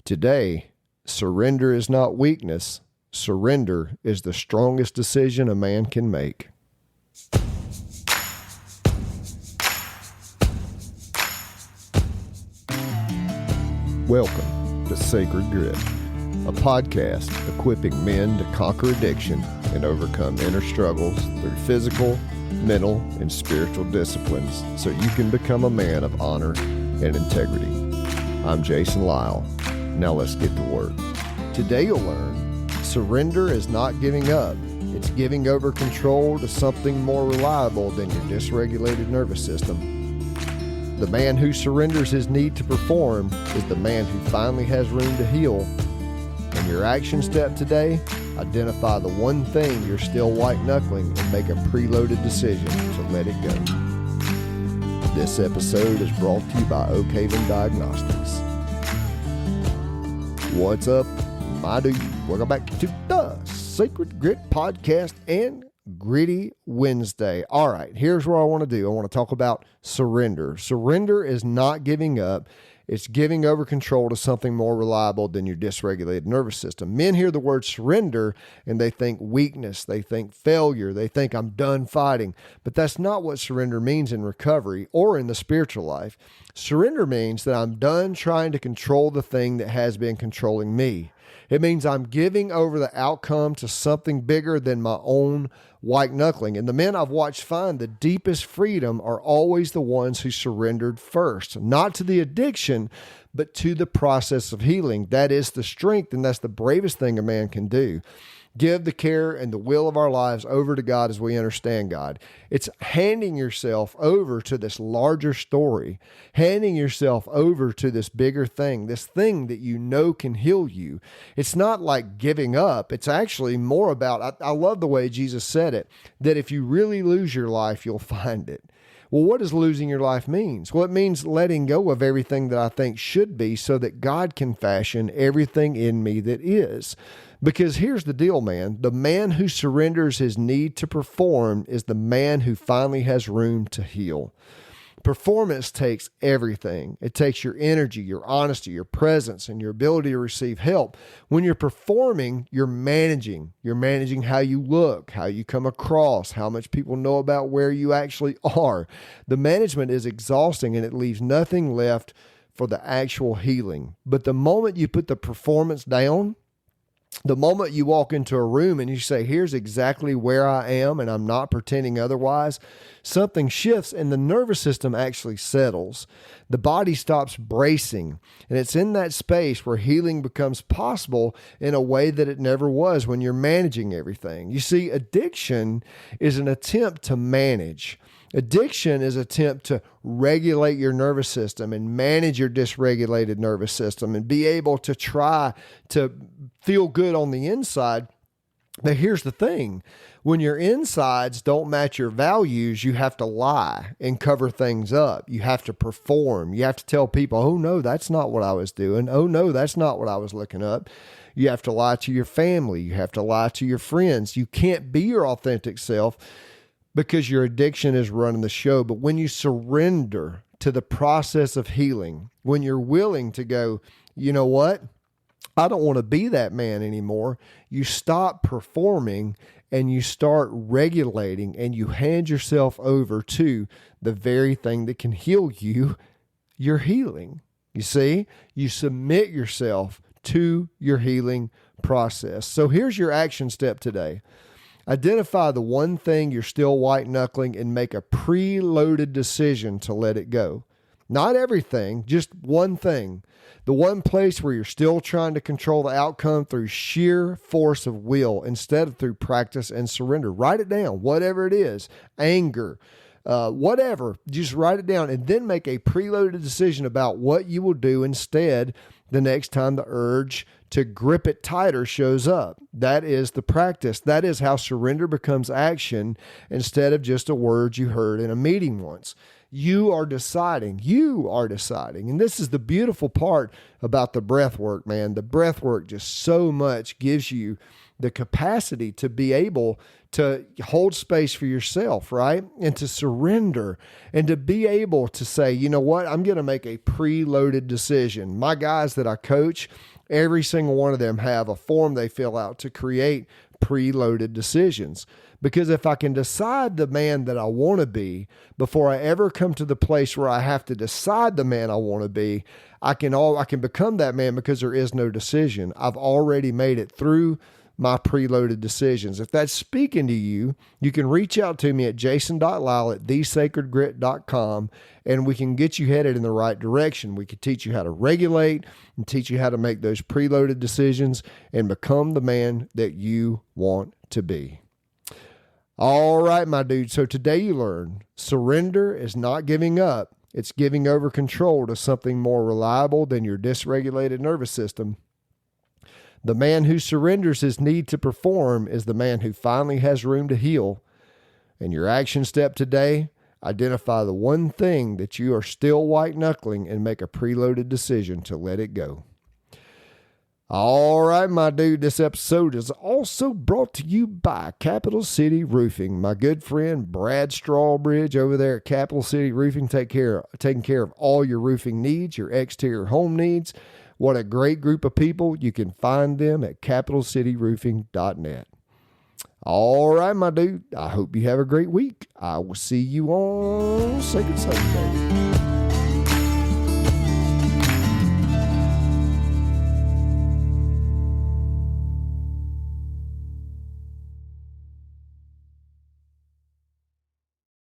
Today, surrender is not weakness. Surrender is the strongest decision a man can make. Welcome to Sacred Grit, a podcast equipping men to conquer addiction and overcome inner struggles through physical, mental, and spiritual disciplines so you can become a man of honor and integrity. I'm Jason Lyle. Now let's get to work. Today you'll learn surrender is not giving up. It's giving over control to something more reliable than your dysregulated nervous system. The man who surrenders his need to perform is the man who finally has room to heal. And your action step today, identify the one thing you're still white-knuckling and make a preloaded decision to let it go. This episode is brought to you by Oak Haven Diagnostics. What's up, my dude? Welcome back to the Sacred Grit Podcast and Gritty Wednesday. All right, here's what I want to do. I want to talk about surrender. Surrender is not giving up. It's giving over control to something more reliable than your dysregulated nervous system. Men hear the word surrender and they think weakness, they think failure, they think I'm done fighting. But that's not what surrender means in recovery or in the spiritual life. Surrender means that I'm done trying to control the thing that has been controlling me. It means I'm giving over the outcome to something bigger than my own white-knuckling. And the men I've watched find the deepest freedom are always the ones who surrendered first, not to the addiction, but to the process of healing. That is the strength, and that's the bravest thing a man can do. Give the care and the will of our lives over to God as we understand God. It's handing yourself over to this larger story, handing yourself over to this bigger thing, this thing that you know can heal you. It's not like giving up. It's actually more about, I love the way Jesus said it, that if you really lose your life, you'll find it. Well, what does losing your life means? Well, it means letting go of everything that I think should be so that God can fashion everything in me that is. Because here's the deal, man. The man who surrenders his need to perform is the man who finally has room to heal. Performance takes everything. It takes your energy, your honesty, your presence, and your ability to receive help. When you're performing, you're managing. You're managing how you look, how you come across, how much people know about where you actually are. The management is exhausting and it leaves nothing left for the actual healing. But the moment you put the performance down, the moment you walk into a room and you say, here's exactly where I am and I'm not pretending otherwise, something shifts and the nervous system actually settles. The body stops bracing, and it's in that space where healing becomes possible in a way that it never was when you're managing everything. You see, addiction is an attempt to manage. Addiction is an attempt to regulate your nervous system and manage your dysregulated nervous system and be able to try to feel good on the inside. But here's the thing. When your insides don't match your values, you have to lie and cover things up. You have to perform. You have to tell people, oh no, that's not what I was doing. Oh no, that's not what I was looking up. You have to lie to your family. You have to lie to your friends. You can't be your authentic self because your addiction is running the show. But when you surrender to the process of healing, when you're willing to go, you know what? I don't want to be that man anymore. You stop performing and you start regulating and you hand yourself over to the very thing that can heal you, your healing. You see, you submit yourself to your healing process. So here's your action step today. Identify the one thing you're still white-knuckling and make a preloaded decision to let it go. Not everything, just one thing. The one place where you're still trying to control the outcome through sheer force of will instead of through practice and surrender. Write it down, whatever it is, anger, whatever. Just write it down and then make a preloaded decision about what you will do instead the next time the urge to grip it tighter shows up. That is the practice. That is how surrender becomes action instead of just a word you heard in a meeting once. You are deciding. And this is the beautiful part about the breath work, man. The breath work just so much gives you the capacity to be able to hold space for yourself, right? And to surrender and to be able to say, you know what, I'm going to make a preloaded decision. My guys that I coach, every single one of them have a form they fill out to create preloaded decisions. Because if I can decide the man that I want to be before I ever come to the place where I have to decide the man I want to be, I can become that man because there is no decision. I've already made it through my preloaded decisions. If that's speaking to you, you can reach out to me at jason.lyle@thesacredgrit.com, and we can get you headed in the right direction. We can teach you how to regulate and teach you how to make those preloaded decisions and become the man that you want to be. All right, my dude. So today you learned surrender is not giving up. It's giving over control to something more reliable than your dysregulated nervous system. The man who surrenders his need to perform is the man who finally has room to heal. And your action step today, identify the one thing that you are still white knuckling and make a preloaded decision to let it go. All right, my dude, this episode is also brought to you by Capital City Roofing. My good friend Brad Strawbridge over there at Capital City Roofing taking care of all your roofing needs, your exterior home needs. What a great group of people. You can find them at capitalcityroofing.net. All right, my dude, I hope you have a great week. I will see you on Sacred Sunday.